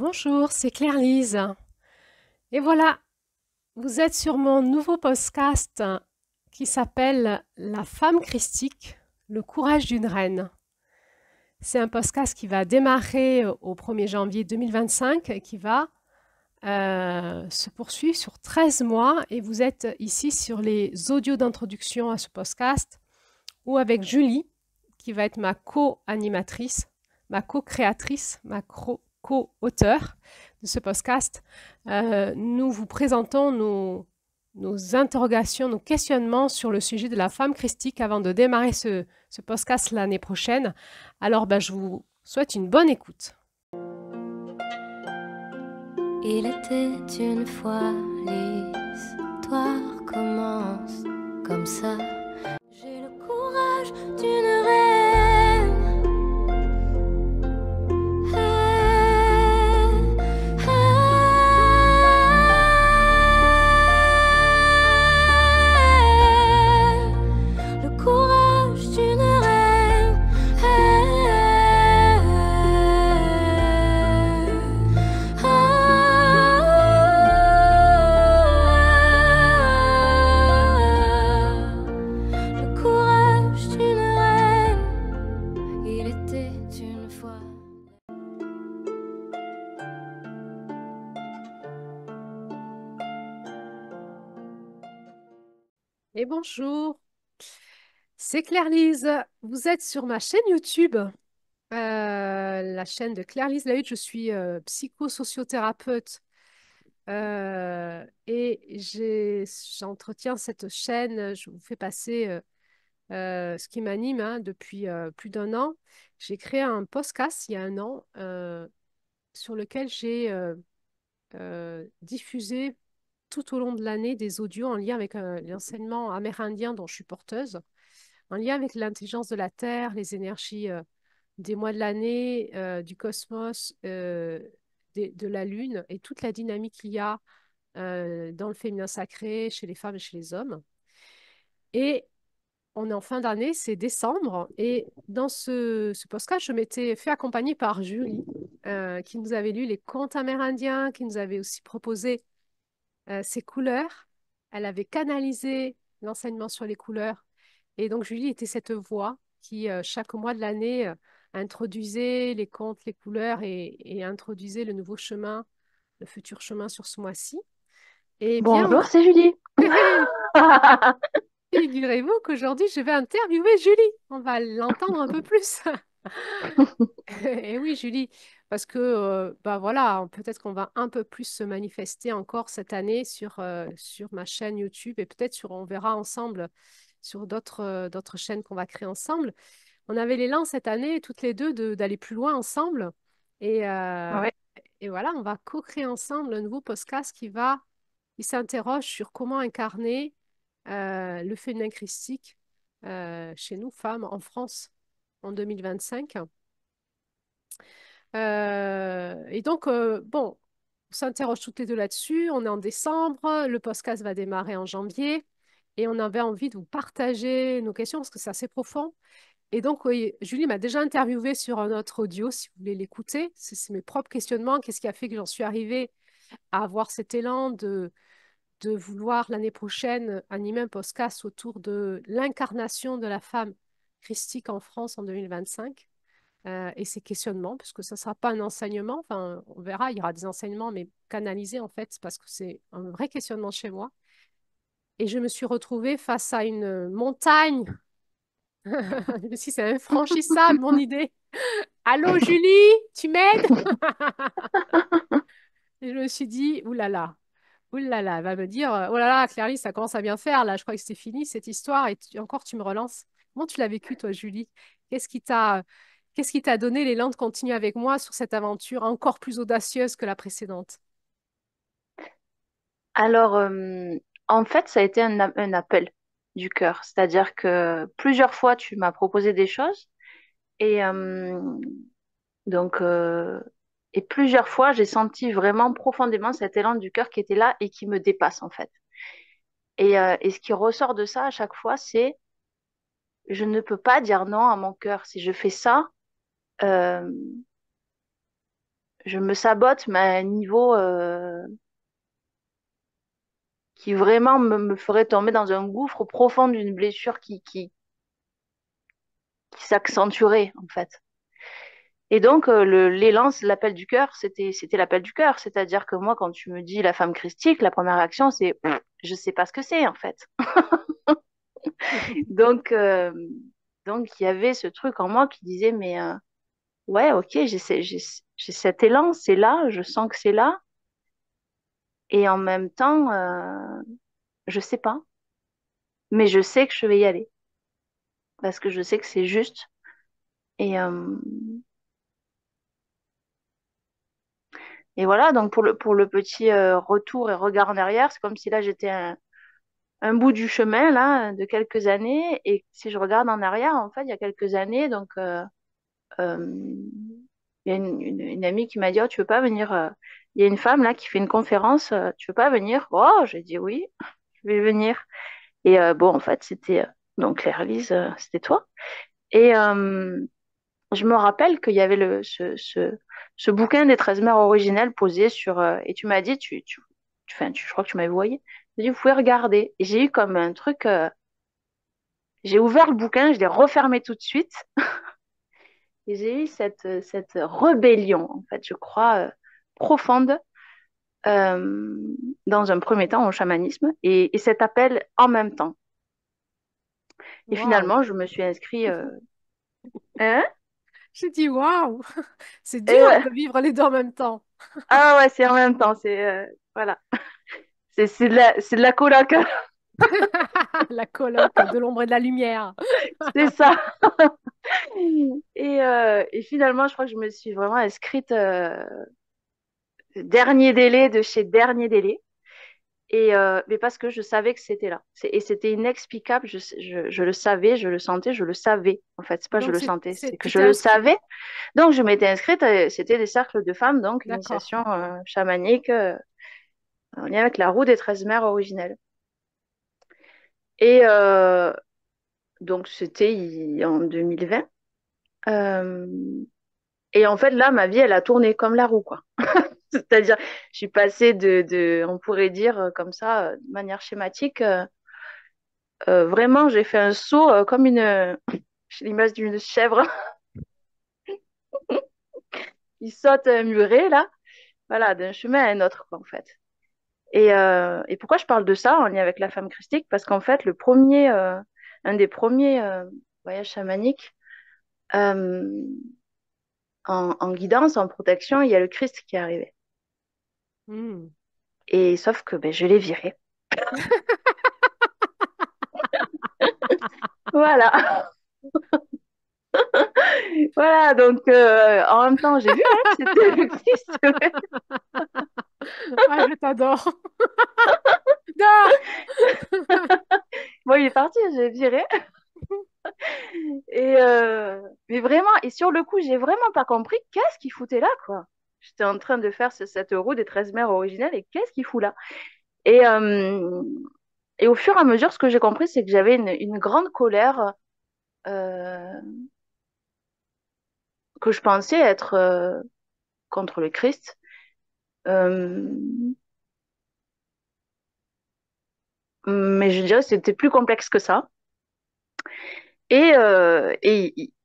Bonjour, c'est Claire-Lise. Et voilà, vous êtes sur mon nouveau podcast qui s'appelle La femme christique, le courage d'une reine. C'est un podcast qui va démarrer au 1er janvier 2025 et qui va se poursuivre sur 13 mois. Et vous êtes ici sur les audios d'introduction à ce podcast ou avec Julie, qui va être ma co-animatrice, ma co-créatrice, ma co-auteure de ce podcast. Nous vous présentons nos interrogations, nos questionnements sur le sujet de la femme christique avant de démarrer ce podcast l'année prochaine. Alors, je vous souhaite une bonne écoute. Il était une fois, l'histoire commence comme ça. J'ai le courage d'une reine. Le courage d'une reine. Le courage d'une reine. Il était une fois. Et bonjour, c'est Claire-Lise. Vous êtes sur ma chaîne YouTube, la chaîne de Claire-Lise Lahutte. Je suis psychosociothérapeute et j'entretiens cette chaîne. Je vous fais passer ce qui m'anime depuis plus d'un an. J'ai créé un podcast il y a un an sur lequel j'ai diffusé tout au long de l'année des audios en lien avec l'enseignement amérindien dont je suis porteuse, en lien avec l'intelligence de la Terre, les énergies des mois de l'année, du cosmos, de la Lune et toute la dynamique qu'il y a dans le féminin sacré, chez les femmes et chez les hommes. Et on est en fin d'année, c'est décembre, et dans ce podcast, je m'étais fait accompagner par Julie, qui nous avait lu les contes amérindiens, qui nous avait aussi proposé ses couleurs. Elle avait canalisé l'enseignement sur les couleurs. Et donc, Julie était cette voix qui, chaque mois de l'année, introduisait les contes, les couleurs et introduisait le nouveau chemin, le futur chemin sur ce mois-ci. Eh bien, Bonjour, c'est Julie. figurez-vous qu'aujourd'hui, je vais interviewer Julie. On va l'entendre un peu plus. Et oui, Julie, parce que voilà, peut-être qu'on va un peu plus se manifester encore cette année sur ma chaîne YouTube et peut-être on verra ensemble sur d'autres chaînes qu'on va créer ensemble. On avait l'élan cette année, toutes les deux, d'aller plus loin ensemble. Et, euh, Ouais. et voilà, on va co-créer ensemble un nouveau podcast qui s'interroge sur comment incarner le féminin christique chez nous, femmes, en France, en 2025. Et donc, bon, on s'interroge toutes les deux là-dessus. On est en décembre, le podcast va démarrer en janvier et on avait envie de vous partager nos questions parce que c'est assez profond. Et donc, oui, Julie m'a déjà interviewé sur un autre audio, si vous voulez l'écouter. C'est mes propres questionnements. Qu'est-ce qui a fait que j'en suis arrivée à avoir cet élan de vouloir l'année prochaine animer un podcast autour de l'incarnation de la femme christique en France en 2025 et ses questionnements, puisque ça ne sera pas un enseignement. Enfin, on verra, il y aura des enseignements, mais canalisés en fait, parce que c'est un vrai questionnement chez moi. Et je me suis retrouvée face à une montagne. Je me suis dit, c'est infranchissable, mon idée. Allô, Julie, tu m'aides? Et je me suis dit, oulala, elle va me dire, oh là là, Clarisse, ça commence à bien faire, là, je crois que c'est fini cette histoire, et encore tu me relances. Comment tu l'as vécu, toi, Julie? Qu'est-ce qui t'a, qu'est-ce qui t'a donné l'élan de continuer avec moi sur cette aventure encore plus audacieuse que la précédente? Alors, en fait, ça a été un appel du cœur. C'est-à-dire que plusieurs fois, tu m'as proposé des choses et donc, et plusieurs fois, j'ai senti vraiment profondément cet élan du cœur qui était là et qui me dépasse, en fait. Et ce qui ressort de ça à chaque fois, c'est je ne peux pas dire non à mon cœur. Si je fais ça, euh, je me sabote, mais à un niveau qui vraiment me ferait tomber dans un gouffre profond d'une blessure qui s'accentuerait, en fait. Et donc, l'élan, l'appel du cœur, c'était l'appel du cœur. C'est-à-dire que moi, quand tu me dis la femme christique, la première réaction, c'est je sais pas ce que c'est, en fait. Donc, euh, donc, il y avait ce truc en moi qui disait, mais ouais, ok, j'ai cet élan, c'est là, je sens que c'est là. Et en même temps, je sais pas. Mais je sais que je vais y aller. Parce que je sais que c'est juste. Et, euh, et voilà, donc pour le petit retour et regard en arrière, c'est comme si là j'étais un bout du chemin là de quelques années. Et si je regarde en arrière, en fait, il y a quelques années, euh, il y a une amie qui m'a dit, oh, tu veux pas venir, il y a une femme là qui fait une conférence, tu veux pas venir? Oh, j'ai dit oui, je vais venir. Et bon, en fait, c'était donc Claire-Lise, c'était toi. Et je me rappelle qu'il y avait ce bouquin des 13 mères originelles posé sur, et tu m'as dit, enfin, je crois que tu m'avais envoyé, tu m'as dit, vous pouvez regarder. Et j'ai eu comme un truc, j'ai ouvert le bouquin, je l'ai refermé tout de suite, et j'ai eu cette rébellion, en fait, je crois, profonde, euh, dans un premier temps au chamanisme, et cet appel en même temps. Et Waouh! finalement, je me suis inscrite. Hein. J'ai dit waouh! C'est dur Et hein, ouais. de vivre les deux en même temps. Ah ouais, c'est en même temps, voilà. C'est de la coloc, La colloque de l'ombre et de la lumière. c'est ça. Et finalement, je crois que je me suis vraiment inscrite dernier délai de chez dernier délai. Mais parce que je savais que c'était là. Et c'était inexplicable. Je le savais, je le sentais, je le savais. En fait, c'est pas je Donc, le sentais, c'est que tu je t'es le inscrit. savais. Donc, je m'étais inscrite. C'était des cercles de femmes, donc D'accord. initiation chamanique en lien avec la roue des 13 mères originelles. Et donc, c'était en 2020. Euh, et en fait, là, ma vie, elle a tourné comme la roue, quoi. C'est-à-dire, je suis passée on pourrait dire comme ça, de manière schématique, vraiment, j'ai fait un saut comme j'ai l'image d'une chèvre qui saute un muret, là, voilà, d'un chemin à un autre, quoi, en fait. Et pourquoi je parle de ça en lien avec la femme christique? Parce qu'en fait, un des premiers voyages chamaniques, euh, en guidance, en protection, il y a le Christ qui est arrivé. Hmm. Et sauf que ben, je l'ai viré. Voilà. Voilà, donc en même temps, j'ai vu hein, que c'était le Christ. Ah, je t'adore. Dors! Bon, il est parti, j'ai viré. Mais vraiment, et sur le coup, j'ai vraiment pas compris qu'est-ce qu'il foutait là, quoi. J'étais en train de faire cette roue des 13 mères originelles et qu'est-ce qu'il fout là? Et, euh, et au fur et à mesure, ce que j'ai compris, c'est que j'avais une grande colère euh, que je pensais être contre le Christ. Euh, mais je dirais que c'était plus complexe que ça.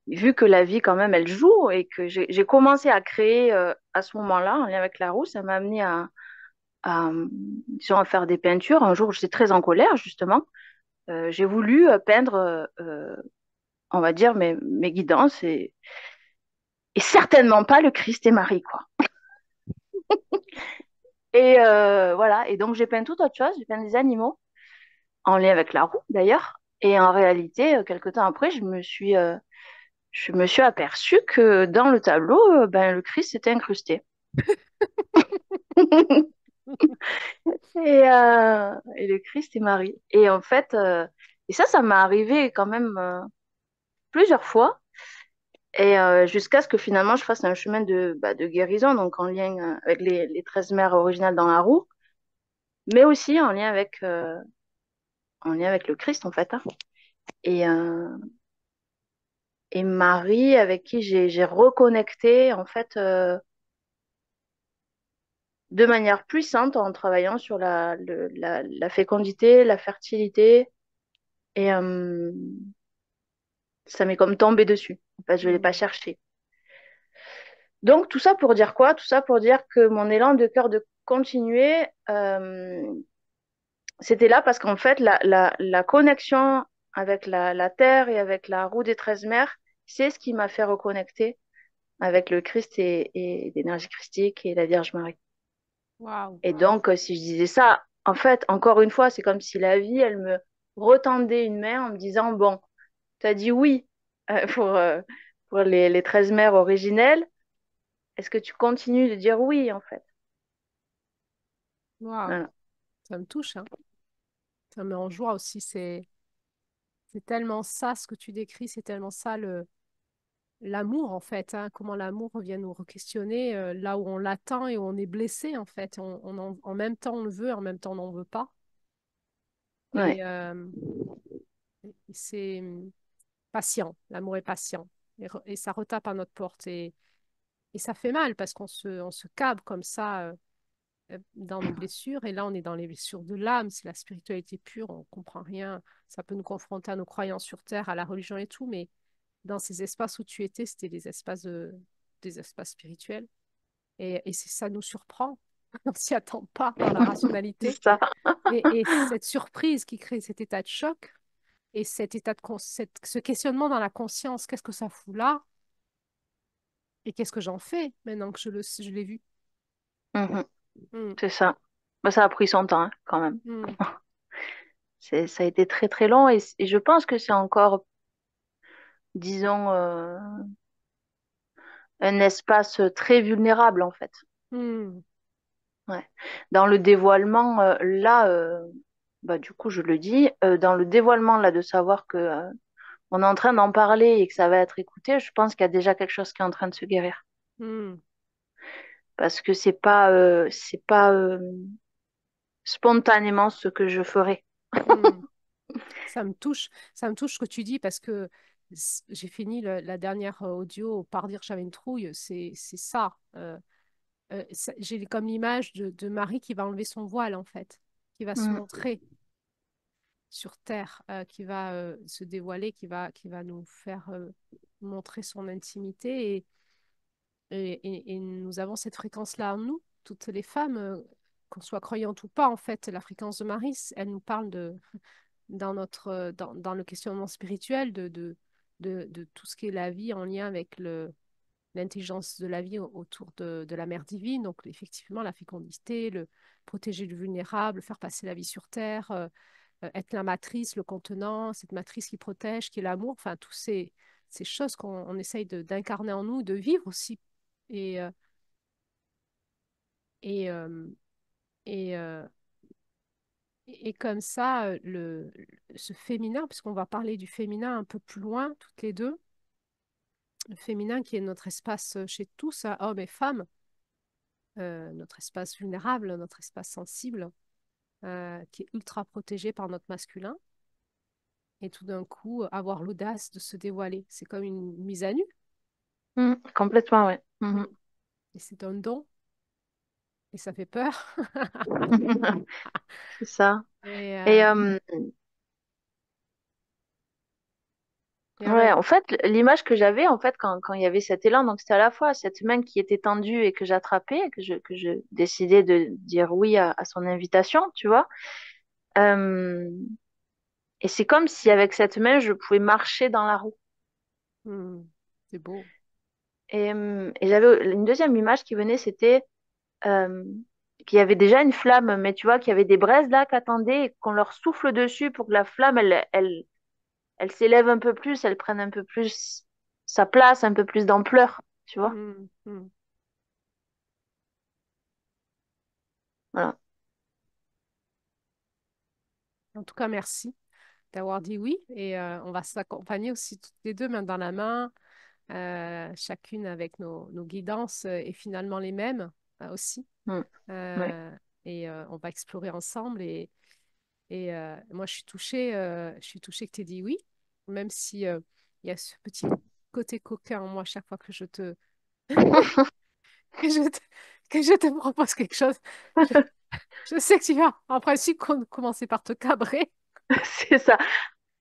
Vu que la vie, quand même, elle joue et que j'ai commencé à créer à ce moment-là, en lien avec la roue, ça m'a amené disons, à faire des peintures. Un jour, j'étais très en colère, justement. J'ai voulu peindre, on va dire, mes guidances et certainement pas le Christ et Marie, quoi. Et voilà. Et donc, j'ai peint tout autre chose. J'ai peint des animaux, en lien avec la roue, d'ailleurs. Et en réalité, quelque temps après, je me suis aperçue que dans le tableau, ben, le Christ était incrusté. Et le Christ et Marie. Et en fait, et ça m'est arrivé quand même plusieurs fois. Et jusqu'à ce que finalement je fasse un chemin de guérison, donc en lien avec les 13 mères originales dans la roue, mais aussi en lien avec le Christ, en fait. Hein. Et, euh, et Marie, avec qui j'ai reconnecté, en fait, de manière puissante en travaillant sur la fécondité, la fertilité. Et ça m'est comme tombé dessus. En fait, je ne l'ai pas Hmm. cherché. Donc, tout ça pour dire quoi? Tout ça pour dire que mon élan de cœur de continuer, c'était là parce qu'en fait, la connexion avec la Terre et avec la roue des 13 mers, c'est ce qui m'a fait reconnecter avec le Christ et l'énergie christique et la Vierge Marie. Waouh. Et donc, si je disais ça, en fait, encore une fois, c'est comme si la vie, elle me retendait une main en me disant, bon, tu as dit oui pour les 13 mères originelles. Est-ce que tu continues de dire oui, en fait? Waouh. Voilà. Ça me touche, hein. Ça me met en joie aussi. C'est tellement ça ce que tu décris, c'est tellement ça l'amour en fait, hein. Comment l'amour vient nous re-questionner là où on l'attend et où on est blessé en fait. En même temps on le veut, en même temps on n'en veut pas. Ouais, Et c'est patient, l'amour est patient. Et ça retape à notre porte. Et ça fait mal parce on se câble comme ça dans nos blessures. Et là, on est dans les blessures de l'âme. C'est la spiritualité pure, on comprend rien. Ça peut nous confronter à nos croyances sur Terre, à la religion et tout. Mais dans ces espaces où tu étais, c'était des espaces spirituels. Et ça nous surprend. On s'y attend pas dans la rationalité. c'est ça. Et cette surprise qui crée cet état de choc et cet ce questionnement dans la conscience, qu'est-ce que ça fout là? Et qu'est-ce que j'en fais maintenant que je l'ai vu? Mhm, Hmm, c'est ça. Bah, ça a pris son temps, hein, quand même. hmm, Ça a été très très long et je pense que c'est encore, disons, un espace très vulnérable en fait. hmm, Ouais. Dans le dévoilement, là, bah, du coup, je le dis, dans le dévoilement là de savoir que on est en train d'en parler et que ça va être écouté, je pense qu'il y a déjà quelque chose qui est en train de se guérir. hmm, Parce que c'est pas spontanément ce que je ferais. hmm. Ça me touche ce que tu dis parce que j'ai fini la dernière audio par dire que j'avais une trouille. C'est ça. J'ai comme l'image de Marie qui va enlever son voile en fait, qui va se Mm, montrer sur Terre, qui va se dévoiler, qui va nous faire montrer son intimité. Et nous avons cette fréquence-là en nous, toutes les femmes, qu'on soit croyantes ou pas, en fait, la fréquence de Marie, elle nous parle dans le questionnement spirituel de tout ce qui est la vie en lien avec l'intelligence de la vie autour de la mère divine. Donc, effectivement, la fécondité, protéger le vulnérable, faire passer la vie sur Terre, être la matrice, le contenant, cette matrice qui protège, qui est l'amour, enfin, toutes ces choses qu'on essaye d'incarner en nous, de vivre aussi. Et, euh, et, euh, et, euh, et comme ça, ce féminin, puisqu'on va parler du féminin un peu plus loin, toutes les deux, le féminin qui est notre espace chez tous, hein, hommes et femmes, notre espace vulnérable, notre espace sensible, qui est ultra protégé par notre masculin, et tout d'un coup, avoir l'audace de se dévoiler. C'est comme une mise à nu. complètement, ouais. Mm. Mhm. Et c'est un don, et ça fait peur. C'est ça. Et, Et et en ouais, même en fait, l'image que j'avais, en fait, quand il y avait cet élan, donc c'était à la fois cette main qui était tendue et que j'attrapais, et que je décidais de dire oui à son invitation, tu vois. Euh, et c'est comme si avec cette main, je pouvais marcher dans la roue. mm, c'est beau. Et j'avais une deuxième image qui venait, c'était euh, qu'il y avait déjà une flamme, mais tu vois, qu'il y avait des braises là qui attendaient et qu'on leur souffle dessus pour que la flamme, elle s'élève un peu plus, elle prenne un peu plus sa place, un peu plus d'ampleur, tu vois. Mm, mm. Voilà. En tout cas, merci d'avoir dit oui. Et on va s'accompagner aussi toutes les deux, main dans la main, chacune avec nos guidances et finalement les mêmes aussi. Mm. Ouais. Euh, et on va explorer ensemble. Et moi, je suis touchée que tu aies dit oui, même si il y a ce petit côté coquin en moi chaque fois que je te, que je te, que je te propose quelque chose. Je, je sais que tu vas en principe commencer par te cabrer. C'est ça.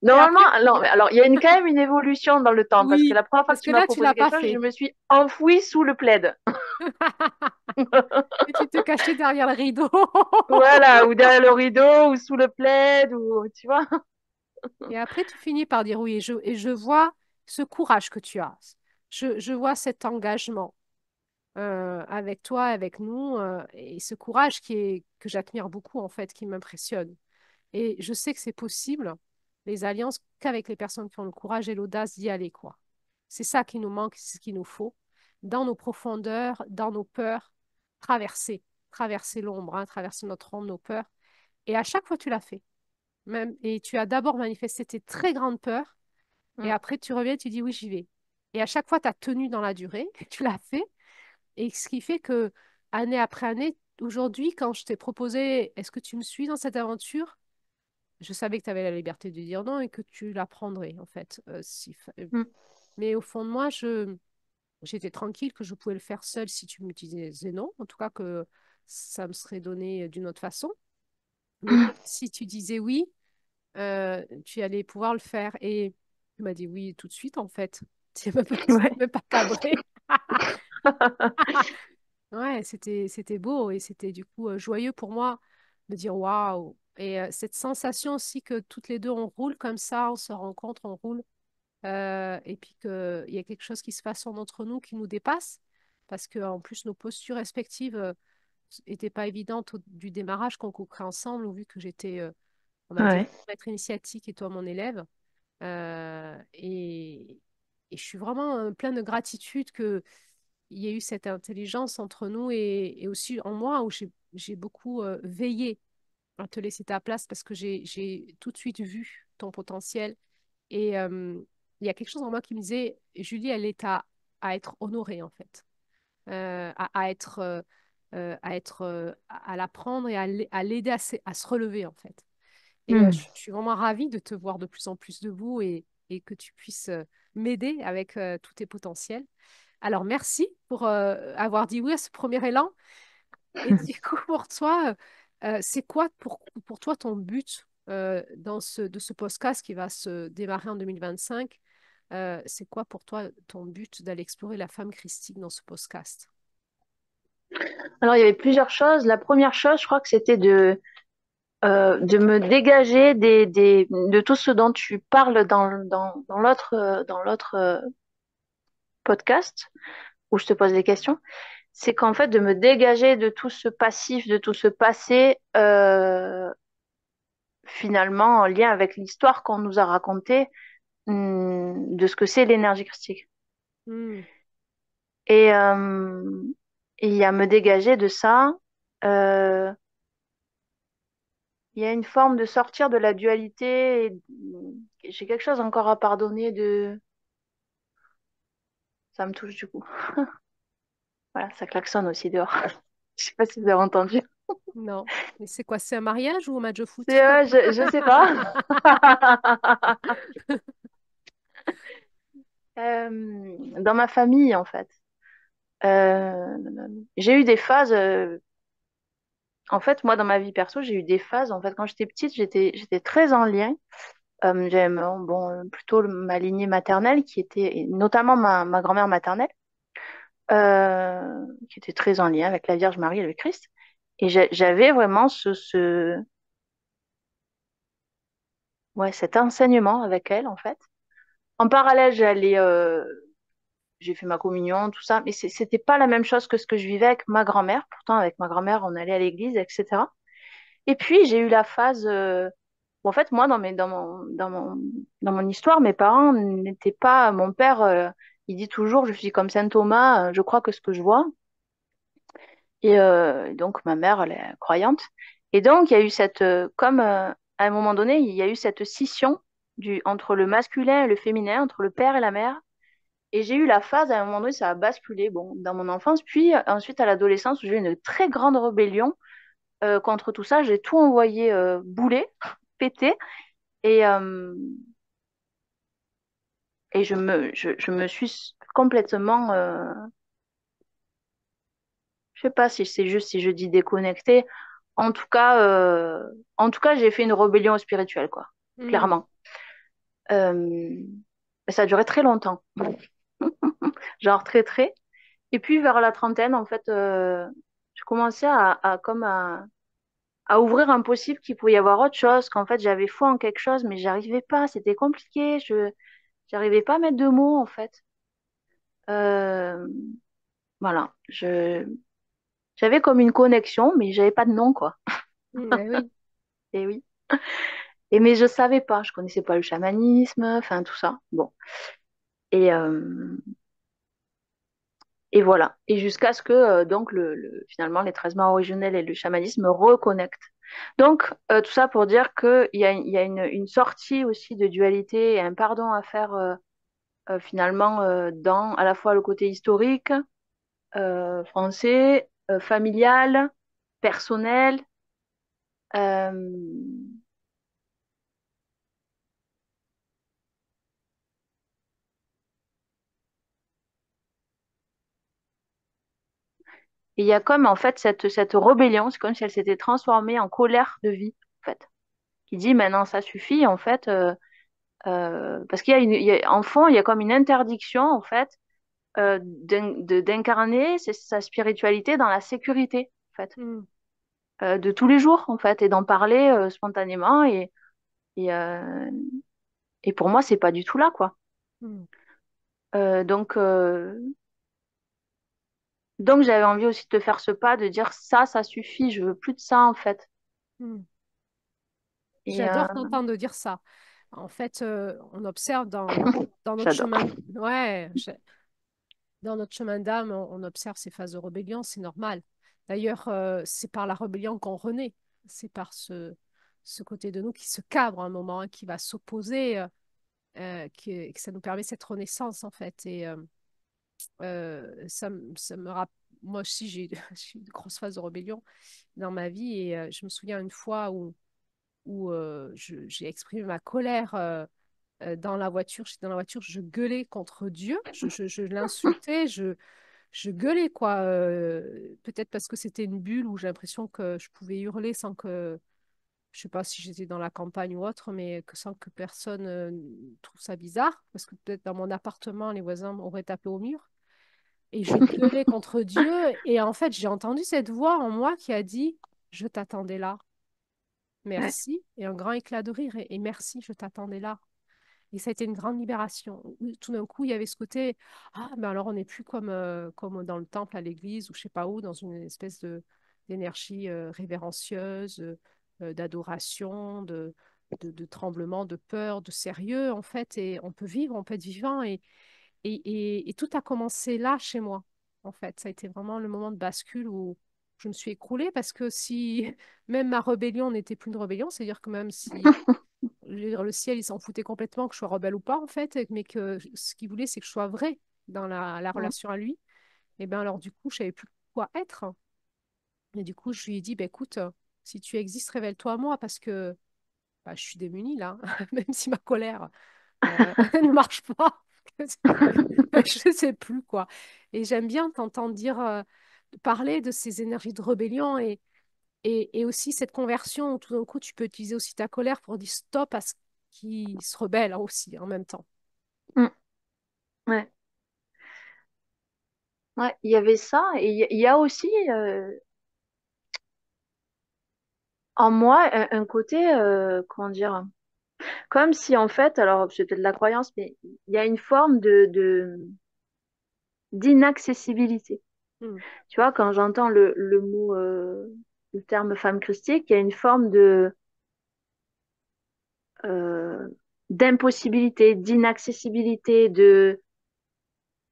Et Normalement, après, non, mais alors il y a quand même une évolution dans le temps parce que oui, la première fois que parce tu que m'as là, tu l'as proposé pas quelque chose, je fait. me suis enfouie sous le plaid. Et tu te cachais derrière le rideau. Voilà, ou derrière le rideau, ou sous le plaid, ou tu vois. Et après, tu finis par dire oui. Et je vois ce courage que tu as. Je vois cet engagement avec toi, avec nous, et ce courage que j'admire beaucoup, en fait, qui m'impressionne. Et je sais que c'est possible, les alliances, qu'avec les personnes qui ont le courage et l'audace d'y aller, quoi. C'est ça qui nous manque, c'est ce qu'il nous faut. Dans nos profondeurs, dans nos peurs, traverser l'ombre, hein, traverser notre ombre, nos peurs. Et à chaque fois, tu l'as fait. Même, et tu as d'abord manifesté tes très grandes peurs, et Mm, après, tu reviens, tu dis oui, j'y vais. Et à chaque fois, tu as tenu dans la durée, tu l'as fait. Et ce qui fait que, année après année, aujourd'hui, quand je t'ai proposé, est-ce que tu me suis dans cette aventure? Je savais que tu avais la liberté de dire non et que tu la prendrais, en fait. mm. Mais au fond de moi, j'étais tranquille que je pouvais le faire seule si tu me disais non. En tout cas, que ça me serait donné d'une autre façon. Mais que si tu disais oui, tu allais pouvoir le faire. Et tu m'as dit oui tout de suite, en fait. Tu n'es Ouais. même pas cabré. Ouais, c'était beau et c'était du coup joyeux pour moi de dire waouh. Et cette sensation aussi que toutes les deux on roule comme ça, on se rencontre, on roule, et puis qu'il y a quelque chose qui se passe entre nous qui nous dépasse, parce que en plus nos postures respectives n'étaient pas évidentes du démarrage qu'on co-crée ensemble, vu que j'étais, on va dire, Ouais. maître initiatique et toi mon élève. Et je suis vraiment pleine de gratitude que il y a eu cette intelligence entre nous et aussi en moi où j'ai beaucoup veillé à te laisser ta place parce que j'ai tout de suite vu ton potentiel. Et il y a quelque chose en moi qui me disait, Julie, elle est à être honorée en fait, à l'apprendre et à l'aider à se relever en fait. Et Mm. je suis vraiment ravie de te voir de plus en plus debout et que tu puisses m'aider avec tous tes potentiels. Alors, merci pour avoir dit oui à ce premier élan. Et du coup, pour toi, c'est quoi pour toi ton but de ce podcast qui va se démarrer en 2025? C'est quoi pour toi ton but d'aller explorer la femme christique dans ce podcast? Alors, il y avait plusieurs choses. La première chose, je crois que c'était de me dégager de tout ce dont tu parles dans l'autre podcast où je te pose des questions. C'est qu'en fait, de me dégager de tout ce passif, de tout ce passé, finalement, en lien avec l'histoire qu'on nous a racontée, de ce que c'est l'énergie christique. Hmm. Et, et à me dégager de ça, euh, il y a une forme de sortir de la dualité. J'ai quelque chose encore à pardonner de... Ça me touche du coup. Voilà, ça klaxonne aussi dehors. Je sais pas si vous avez entendu. Non. Mais c'est quoi? C'est un mariage ou un match de foot? Je sais pas. Dans ma famille, en fait, euh, j'ai eu des phases. En fait, moi, dans ma vie perso, j'ai eu des phases. En fait, quand j'étais petite, j'étais très en lien. J'aime bon, plutôt ma lignée maternelle, qui était et notamment ma grand-mère maternelle, qui était très en lien avec la Vierge Marie et le Christ. Et j'avais vraiment ouais, cet enseignement avec elle, en fait. En parallèle, j'ai fait ma communion, tout ça, mais c'était pas la même chose que ce que je vivais avec ma grand-mère. Pourtant, avec ma grand-mère, on allait à l'église, etc. Et puis, j'ai eu la phase où, en fait, moi, dans mon histoire, mes parents n'étaient pas. Mon père, il dit toujours, je suis comme saint Thomas, je crois que ce que je vois. Et donc, ma mère, elle est croyante. Et donc, il y a eu à un moment donné, il y a eu cette scission entre le masculin et le féminin, entre le père et la mère. Et j'ai eu la phase, à un moment donné, ça a basculé, bon, dans mon enfance, puis ensuite à l'adolescence, où j'ai eu une très grande rébellion contre tout ça. J'ai tout envoyé bouler, péter, et, je me suis complètement Je sais pas si c'est juste si je dis déconnecté. En tout cas, j'ai fait une rébellion spirituelle, quoi. Hmm. Clairement. Euh, Ça a duré très longtemps. Genre très, très. Et puis, vers la trentaine, en fait, je commençais à ouvrir un possible qu'il pouvait y avoir autre chose, qu'en fait, j'avais foi en quelque chose, mais j'arrivais pas. C'était compliqué. J'arrivais pas à mettre de mots, en fait. Euh, voilà. J'avais comme une connexion, mais j'avais pas de nom, quoi. Eh oui. Et oui. Et mais je savais pas, je connaissais pas le chamanisme, enfin tout ça. Bon. Et, et voilà. Et jusqu'à ce que donc finalement les 13 mois originels et le chamanisme me reconnectent. Donc tout ça pour dire qu'il y a une sortie aussi de dualité et un pardon à faire finalement dans à la fois le côté historique, français, familial, personnel. euh, Et il y a comme en fait cette rébellion, c'est comme si elle s'était transformée en colère de vie, en fait, qui dit maintenant ça suffit, en fait, parce en fond, il y a comme une interdiction, en fait, d'incarner sa spiritualité dans la sécurité, en fait, Hmm. de tous les jours, en fait, et d'en parler spontanément. Et, euh, et pour moi, c'est pas du tout là, quoi. Hmm. Euh, donc, euh, donc j'avais envie aussi de te faire ce pas, de dire ça suffit, je veux plus de ça, en fait. Hmm. Et J'adore t'entendre dire ça. En fait, on observe dans notre j'adore. chemin, ouais, dans notre chemin d'âme, on observe ces phases de rébellion, c'est normal. D'ailleurs, c'est par la rébellion qu'on renaît. C'est par ce côté de nous qui se cabre un moment, hein, qui va s'opposer, que ça nous permet cette renaissance, en fait. Et ça me rappelle, moi aussi, j'ai eu de grosses phases de rébellion dans ma vie. Et je me souviens une fois où j'ai exprimé ma colère dans la voiture. J'étais dans la voiture, je gueulais contre Dieu, je l'insultais, je gueulais, quoi. Peut-être parce que c'était une bulle où j'ai l'impression que je pouvais hurler sans que, je sais pas si j'étais dans la campagne ou autre, mais que sans que personne trouve ça bizarre, parce que peut-être dans mon appartement, les voisins auraient tapé au mur. Et je gueulais contre Dieu, et en fait, j'ai entendu cette voix en moi qui a dit, je t'attendais là. Ouais. Merci. Et un grand éclat de rire. Et merci, je t'attendais là. Et ça a été une grande libération. Où tout d'un coup, il y avait ce côté, ah, mais alors on n'est plus comme dans le temple à l'église ou je sais pas où, dans une espèce d'énergie révérencieuse, d'adoration, de tremblement, de peur, de sérieux, en fait. Et on peut vivre, on peut être vivant. Et tout a commencé là, chez moi, en fait. Ça a été vraiment le moment de bascule où je me suis écroulée parce que si même ma rébellion n'était plus une rébellion, c'est-à-dire que même si je veux dire, le ciel, il s'en foutait complètement que je sois rebelle ou pas, en fait, mais que ce qu'il voulait, c'est que je sois vraie dans la Mm. relation à lui. Et bien alors, du coup, je savais plus quoi être. Et du coup, je lui ai dit, ben écoute, si tu existes, révèle-toi à moi parce que bah, je suis démunie là, même si ma colère ne marche pas. Je sais plus quoi. Et j'aime bien t'entendre dire, parler de ces énergies de rébellion et aussi cette conversion où tout d'un coup tu peux utiliser aussi ta colère pour dire stop à ce qui se rebelle aussi en même temps. Mm. Ouais. Ouais, il y avait ça, et il y a aussi en moi un côté, comment dire, comme si en fait, alors c'est peut-être de la croyance, mais il y a une forme d'inaccessibilité. Hmm. Tu vois, quand j'entends le mot, le terme femme christique, il y a une forme euh, d'impossibilité, d'inaccessibilité,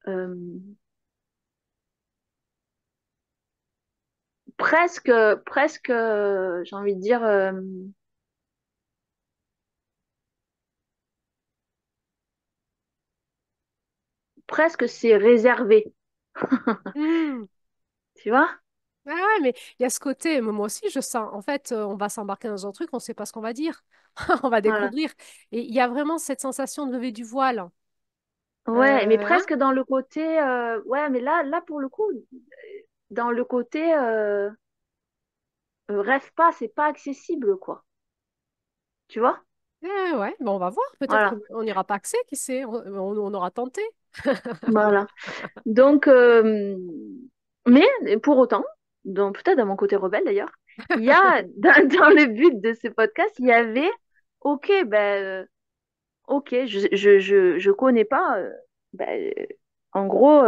euh, presque, j'ai envie de dire, presque c'est réservé, Hmm. tu vois? Ah ouais, mais il y a ce côté, mais moi aussi je sens, en fait, on va s'embarquer dans un truc, on ne sait pas ce qu'on va dire, on va Voilà. découvrir. Et il y a vraiment cette sensation de lever du voile. Ouais, mais Hein. presque dans le côté, ouais, mais là pour le coup, dans le côté rêve pas, c'est pas accessible, quoi. Tu vois? Ouais, bon, on va voir. Peut-être Voilà, qu'on n'ira pas accès, qui sait, on aura tenté. voilà. Donc, mais pour autant, donc peut-être dans mon côté rebelle d'ailleurs, il y a dans le but de ce podcast, il y avait, ok, ben, ok, je connais pas, ben, en gros,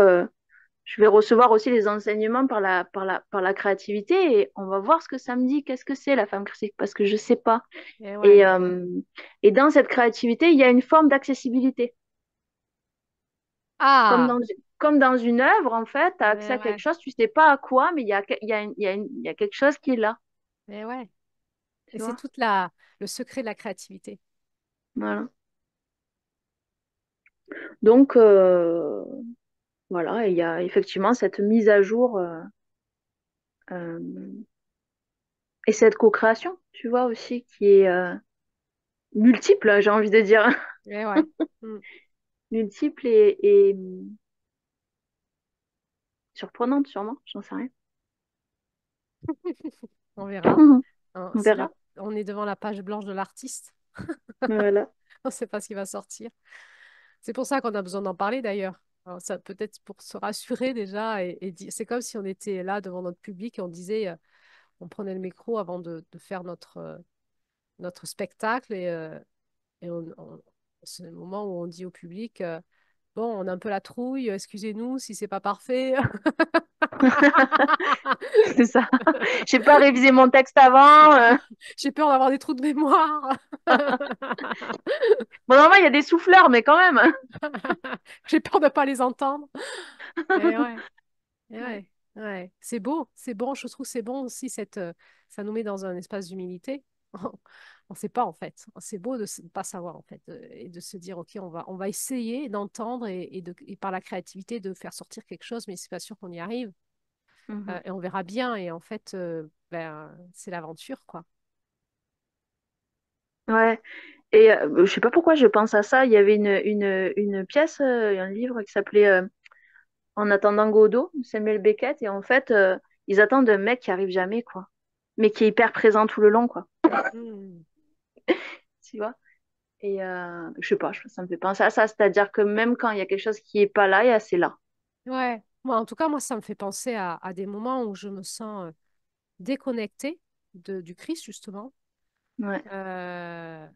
je vais recevoir aussi les enseignements par la créativité et on va voir ce que ça me dit. Qu'est-ce que c'est la femme critique? Parce que je sais pas. Et ouais. Et, euh, et dans cette créativité, il y a une forme d'accessibilité. Comme Ah, dans, comme dans une œuvre, en fait, tu as accès mais à quelque ouais, chose, tu sais pas à quoi, mais il y a quelque chose qui est là. mais ouais. Et Tu c'est vois? toute le secret de la créativité. Voilà. Donc, voilà, et il y a effectivement cette mise à jour euh, et cette co-création, tu vois, aussi, qui est multiple, j'ai envie de dire. Et ouais. Mm. Multiple et surprenante, sûrement, j'en sais rien. On verra. Hein, On verra. on est devant la page blanche de l'artiste. Voilà. On ne sait pas ce qui va sortir. C'est pour ça qu'on a besoin d'en parler d'ailleurs. Alors, ça peut-être pour se rassurer déjà c'est comme si on était là devant notre public et on disait, on prenait le micro avant de faire notre spectacle et c'est le moment où on dit au public, bon, on a un peu la trouille, excusez-nous si c'est pas parfait. C'est ça. J'ai pas révisé mon texte avant. J'ai peur d'avoir des trous de mémoire. Bon, normalement, il y a des souffleurs, mais quand même. J'ai peur de ne pas les entendre. Et ouais, et Ouais. ouais, ouais. C'est beau, c'est bon. Je trouve que c'est bon aussi, ça nous met dans un espace d'humilité. On ne sait pas en fait. C'est beau de ne pas savoir en fait et de se dire, OK, on va essayer d'entendre et par la créativité de faire sortir quelque chose, mais c'est pas sûr qu'on y arrive. Mhm. Et on verra bien. Et en fait, c'est l'aventure, quoi. Ouais. Et je sais pas pourquoi je pense à ça. Il y avait une pièce, un livre qui s'appelait En attendant Godot, Samuel Beckett. Et en fait, ils attendent un mec qui arrive jamais, quoi. Mais qui est hyper présent tout le long, quoi. Hmm. Tu vois? Et je sais pas, ça me fait penser à ça. C'est-à-dire que même quand il y a quelque chose qui est pas là, c'est là. Ouais. Moi, en tout cas, moi, ça me fait penser à des moments où je me sens déconnectée du Christ, justement. Ouais. Euh,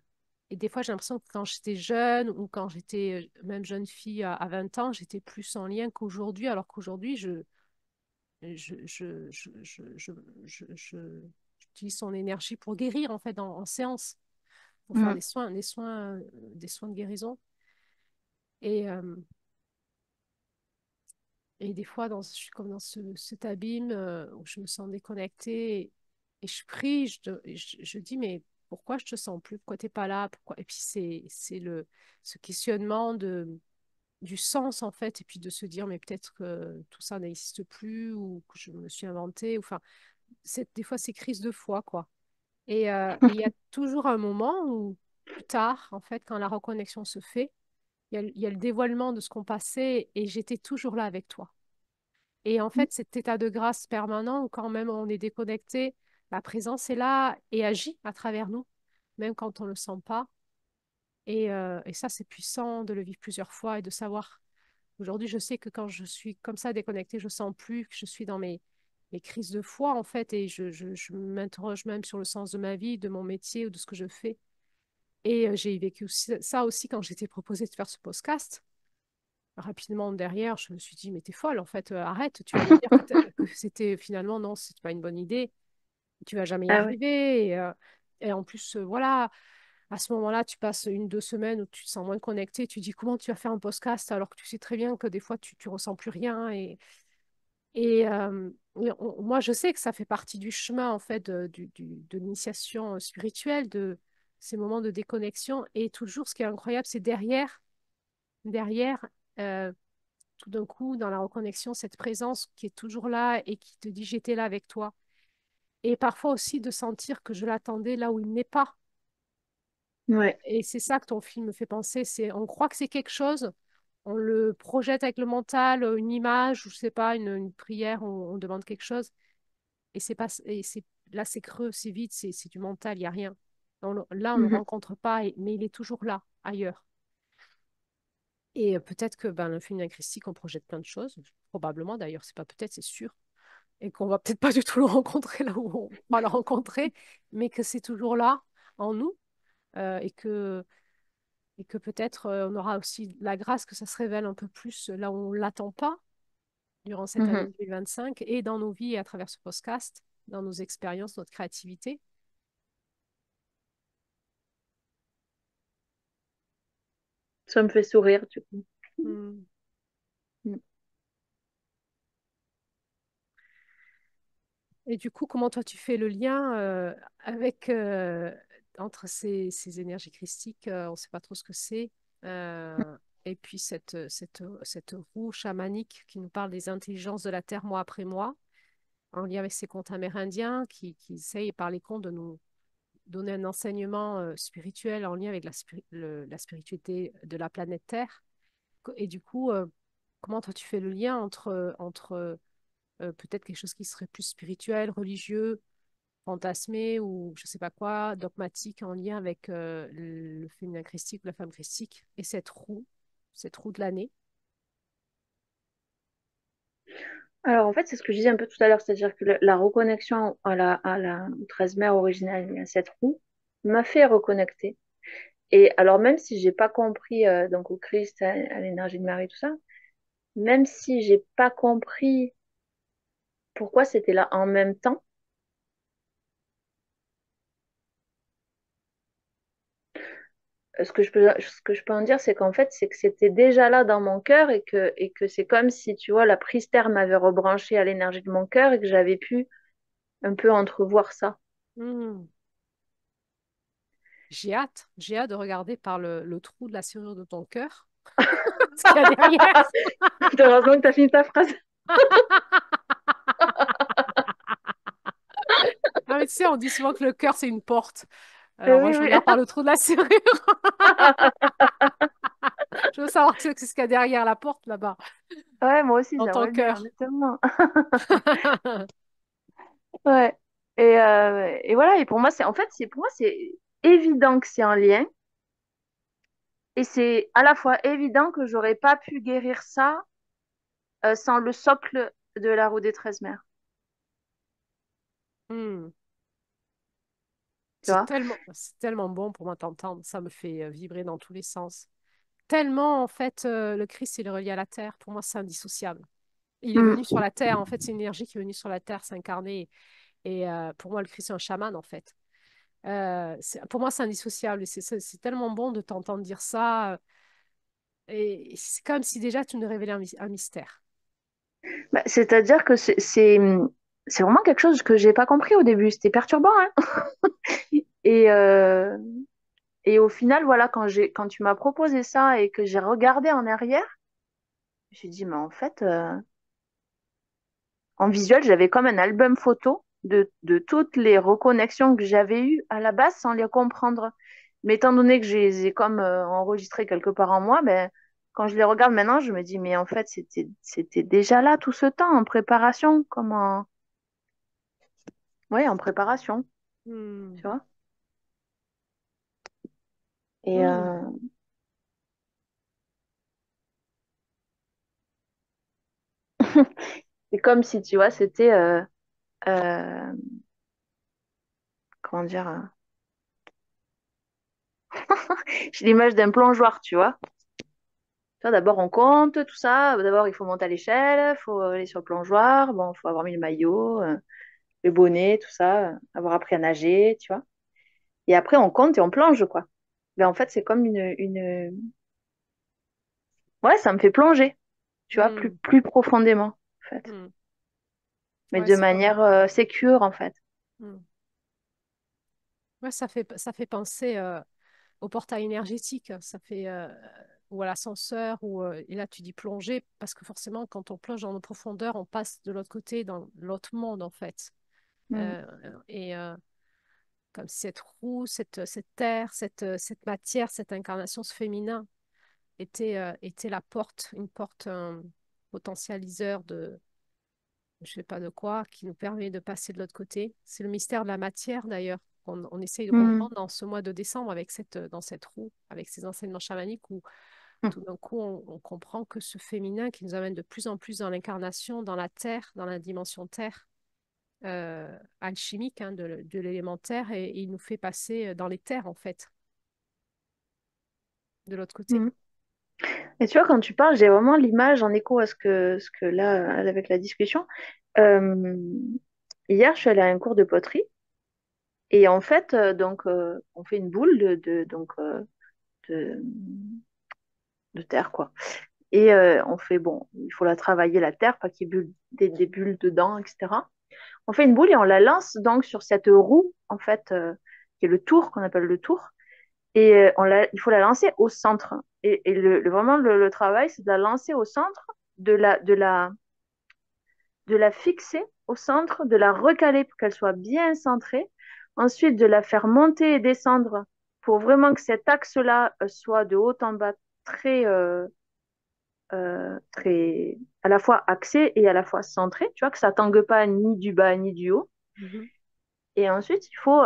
et des fois, j'ai l'impression que quand j'étais jeune ou quand j'étais même jeune fille à 20 ans, j'étais plus en lien qu'aujourd'hui, alors qu'aujourd'hui, je, je, je, je, je, j'utilise son énergie pour guérir, en fait, en séance, pour faire Mhm. des soins de guérison. Et, euh, et des fois, je suis comme dans cet abîme où je me sens déconnectée et je prie, je dis, mais pourquoi je te sens plus? Pourquoi tu n'es pas là? Pourquoi? Et puis, c'est ce questionnement du sens, en fait, et puis de se dire, mais peut-être que tout ça n'existe plus ou que je me suis inventée. Enfin, des fois, c'est crise de foi, quoi. Et il y a toujours un moment où, plus tard, en fait, quand la reconnexion se fait, il y a le dévoilement de ce qu'on passait et j'étais toujours là avec toi. Et en fait, cet état de grâce permanent où quand même on est déconnecté, la présence est là et agit à travers nous, même quand on ne le sent pas. Et ça, c'est puissant de le vivre plusieurs fois et de savoir. Aujourd'hui, je sais que quand je suis comme ça déconnectée, je sens plus que je suis dans mes crises de foi, en fait, et je m'interroge même sur le sens de ma vie, de mon métier ou de ce que je fais. Et j'ai vécu ça aussi quand j'étais proposée de faire ce podcast. Rapidement derrière, je me suis dit, mais t'es folle, en fait, arrête, tu vas me dire que c'était finalement, non, c'est pas une bonne idée, tu vas jamais y Ah ouais. arriver. Et en plus, voilà, à ce moment-là, tu passes 1, 2 semaines où tu te sens moins connecté, tu dis, comment tu vas faire un podcast alors que tu sais très bien que des fois, tu ressens plus rien. Moi, je sais que ça fait partie du chemin, en fait, de l'initiation spirituelle, de ces moments de déconnexion. Et toujours, ce qui est incroyable, c'est derrière, euh, tout d'un coup, dans la reconnexion, cette présence qui est toujours là et qui te dit j'étais là avec toi. Et parfois aussi de sentir que je l'attendais là où il n'est pas. Ouais. Et c'est ça que ton film me fait penser. On croit que c'est quelque chose, on le projette avec le mental, une image, ou je sais pas, une prière, on demande quelque chose, et c'est pas, et c'est, là, c'est creux, c'est vide, c'est du mental, il n'y a rien. Là, on le Mhm. rencontre pas, mais il est toujours là, ailleurs. Et peut-être que ben, le film christique, on projette plein de choses, probablement d'ailleurs, c'est pas peut-être, c'est sûr, et qu'on va peut-être pas du tout le rencontrer là où on va le rencontrer, mais que c'est toujours là, en nous, et que peut-être on aura aussi la grâce que ça se révèle un peu plus là où on ne l'attend pas durant cette année Mhm. 2025 et dans nos vies et à travers ce podcast, dans nos expériences, notre créativité. Ça me fait sourire, du coup. Hmm. Mm. Et du coup, comment toi tu fais le lien avec entre ces énergies christiques, on ne sait pas trop ce que c'est, et puis cette roue chamanique qui nous parle des intelligences de la Terre mois après mois, en lien avec ces contes amérindiens qui essayent par les contes de nous donner un enseignement spirituel en lien avec la spiritualité de la planète Terre. Et du coup, comment toi tu fais le lien entre peut-être quelque chose qui serait plus spirituel, religieux, fantasmé ou je sais pas quoi, dogmatique en lien avec le féminin christique ou la femme christique et cette roue de l'année. Alors en fait, c'est ce que je disais un peu tout à l'heure, c'est-à-dire que la reconnexion au 13 mère originale et à cette roue m'a fait reconnecter. Et alors même si j'ai pas compris donc au Christ, à l'énergie de Marie, tout ça, même si j'ai pas compris pourquoi c'était là en même temps, ce que je peux en dire, c'est qu'en fait, c'est que c'était déjà là dans mon cœur et que c'est comme si, tu vois, la prise-terre m'avait rebranché à l'énergie de mon cœur et que j'avais pu un peu entrevoir ça. Hmm. J'ai hâte de regarder par le trou de la serrure de ton cœur ce qu'il y a derrière. Heureusement que tu as fini ta phrase. Ah, mais tu sais, on dit souvent que le cœur, c'est une porte. Alors moi, Oui, je oui. regarde par le trou de la serrure. Je veux savoir ce qu'il y a derrière la porte là-bas, Ouais, moi aussi, dans ton j'aimerais bien, cœur. honnêtement. Ouais. Et voilà, et pour moi, pour moi, c'est évident que c'est un lien. Et c'est à la fois évident que j'aurais pas pu guérir ça sans le socle de la roue des 13 mers. Hmm. Tu vois? C'est tellement bon pour moi t'entendre. Ça me fait vibrer dans tous les sens. Tellement, en fait, le Christ, il est relié à la terre. Pour moi, c'est indissociable. Il est venu Mm. sur la terre. En fait, c'est une énergie qui est venue sur la terre s'incarner. Et pour moi, le Christ, c'est un chaman, en fait. Pour moi, c'est indissociable. Et c'est tellement bon de t'entendre dire ça. Et c'est comme si déjà tu nous révélais un mystère. Bah, c'est-à-dire que c'est vraiment quelque chose que j'ai pas compris au début. C'était perturbant, hein. Et, euh, et au final, voilà, quand tu m'as proposé ça et que j'ai regardé en arrière, j'ai dit, mais en fait, en visuel, j'avais comme un album photo de toutes les reconnexions que j'avais eues à la base sans les comprendre. Mais étant donné que je les ai comme enregistrées quelque part en moi, ben, quand je les regarde maintenant, je me dis, mais en fait, c'était déjà là tout ce temps en préparation, ouais, en préparation, Hmm. tu vois. Et Hmm. c'est comme si, tu vois, c'était, euh, comment dire, j'ai l'image d'un plongeoir, tu vois. Tu vois, d'abord, on compte tout ça. D'abord, il faut monter à l'échelle, il faut aller sur le plongeoir. Bon, il faut avoir mis le maillot, le bonnet, tout ça, avoir appris à nager, tu vois. Et après, on compte et on plonge, quoi. Ben, en fait, c'est comme Ouais, ça me fait plonger, tu vois, Hmm. plus profondément, en fait. Hmm. Mais Ouais, de c'est comme. manière sécure, en fait. Hmm. Ouais, ça fait penser au portail énergétique. Ça fait. Ou à l'ascenseur, et là tu dis plonger, parce que forcément, quand on plonge dans nos profondeurs, on passe de l'autre côté, dans l'autre monde, en fait. Mm. Euh, et comme si cette roue, cette terre, cette matière, cette incarnation, ce féminin, était la porte, une porte, un potentialiseur de, je sais pas de quoi, qui nous permet de passer de l'autre côté. C'est le mystère de la matière, d'ailleurs, qu'on on essaye de Mm. comprendre dans ce mois de décembre avec dans cette roue, avec ces enseignements chamaniques où tout d'un coup, on comprend que ce féminin qui nous amène de plus en plus dans l'incarnation, dans la terre, dans la dimension terre, alchimique, hein, de l'élémentaire, et il nous fait passer dans les terres, en fait, de l'autre côté. Mm. Et tu vois, quand tu parles, j'ai vraiment l'image en écho à ce que là, avec la discussion. Euh, Hier, je suis allée à un cours de poterie et en fait, on fait une boule de, de terre, quoi. Et on fait, bon, il faut la travailler, la terre, pas qu'il y ait des bulles dedans, etc. On fait une boule et on la lance donc sur cette roue, en fait, qui est le tour, qu'on appelle le tour. Et il faut la lancer au centre. Et vraiment, le travail, c'est de la lancer au centre, de la fixer au centre, de la recaler pour qu'elle soit bien centrée. Ensuite, de la faire monter et descendre pour vraiment que cet axe-là soit de haut en bas très à la fois axé et à la fois centré. Tu vois, que ça tangue pas ni du bas ni du haut. Mhm. Et ensuite, il faut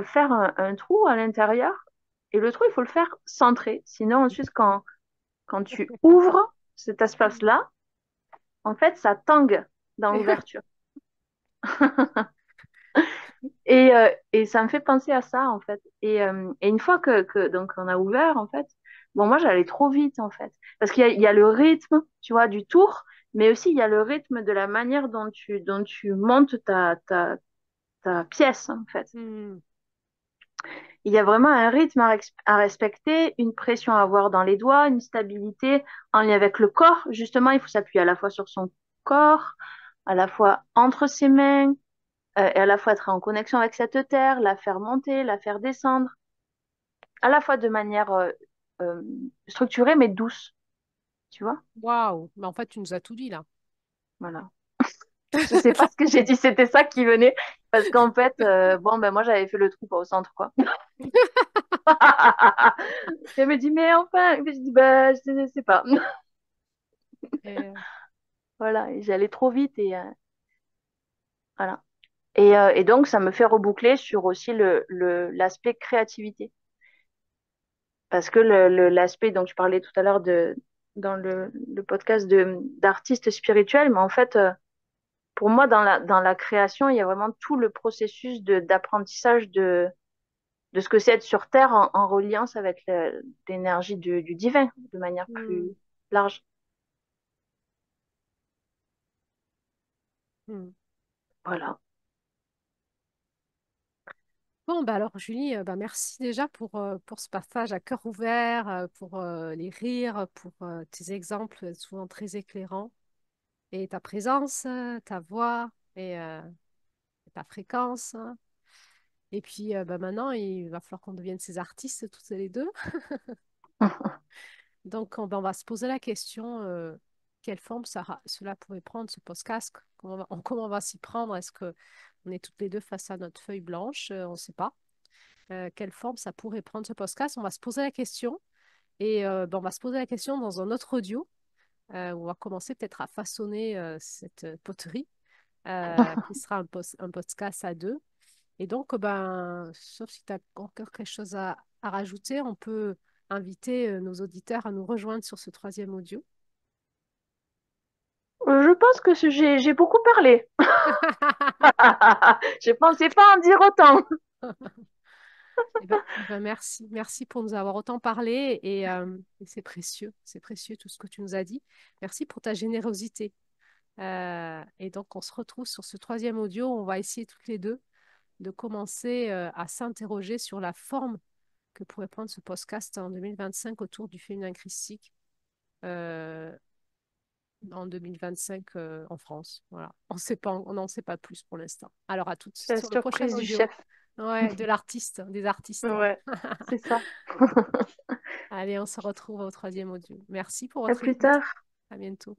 faire un trou à l'intérieur. Et le trou, il faut le faire centré. Sinon, ensuite, quand tu ouvres cet espace-là, en fait, ça tangue dans l'ouverture. Et ça me fait penser à ça, en fait. Et une fois donc on a ouvert, en fait, bon, moi, j'allais trop vite, en fait. Parce qu'il y a le rythme, tu vois, du tour, mais aussi il y a le rythme de la manière dont tu montes ta pièce, en fait. Mhm. Il y a vraiment un rythme à respecter, une pression à avoir dans les doigts, une stabilité en lien avec le corps. Justement, il faut s'appuyer à la fois sur son corps, à la fois entre ses mains, et à la fois être en connexion avec cette terre, la faire monter, la faire descendre, à la fois de manière euh, structurée mais douce, tu vois? Waouh! Mais en fait, tu nous as tout dit là. Voilà. Je sais pas ce que j'ai dit, c'était ça qui venait, parce qu'en fait, bon, ben moi j'avais fait le trou pas au centre, quoi. Elle me dit, mais enfin, je dis, bah, je sais pas. Et, Voilà, et j'allais trop vite et voilà. Et donc, ça me fait reboucler sur aussi l'aspect créativité. Parce que l'aspect dont tu parlais tout à l'heure dans le podcast d'artistes spirituels, mais en fait, pour moi, dans la création, il y a vraiment tout le processus d'apprentissage de ce que c'est être sur Terre en reliance avec l'énergie du divin de manière plus hmm, large. hmm. Voilà. Bon, bah alors Julie, bah merci déjà pour ce partage à cœur ouvert, pour les rires, pour tes exemples souvent très éclairants, et ta présence, ta voix et ta fréquence, hein. Et puis bah maintenant, il va falloir qu'on devienne ces artistes toutes les deux. Donc on va se poser la question, quelle forme cela pourrait prendre, ce podcast? Comment on va s'y prendre? Est-ce que on est toutes les deux face à notre feuille blanche? On ne sait pas. Quelle forme ça pourrait prendre ce podcast? On va se poser la question et ben, on va se poser la question dans un autre audio où on va commencer peut-être à façonner cette poterie qui sera un podcast à deux. Et donc, ben, sauf si tu as encore quelque chose à rajouter, on peut inviter nos auditeurs à nous rejoindre sur ce troisième audio. Je pense que j'ai beaucoup parlé. Je pensais pas en dire autant. Eh ben, merci. Merci pour nous avoir autant parlé et c'est précieux tout ce que tu nous as dit. Merci pour ta générosité. Et donc, on se retrouve sur ce troisième audio. On va essayer toutes les deux de commencer à s'interroger sur la forme que pourrait prendre ce podcast en 2025 autour du féminin christique euh, en 2025 en France. Voilà. On n'en sait pas plus pour l'instant. Alors, à toutes C'est la sur le prochain surprise du audio. chef. Ouais, de l'artiste, des artistes. Ouais, c'est ça. Allez, on se retrouve au troisième audio. Merci pour À votre plus écoute. tard. À bientôt.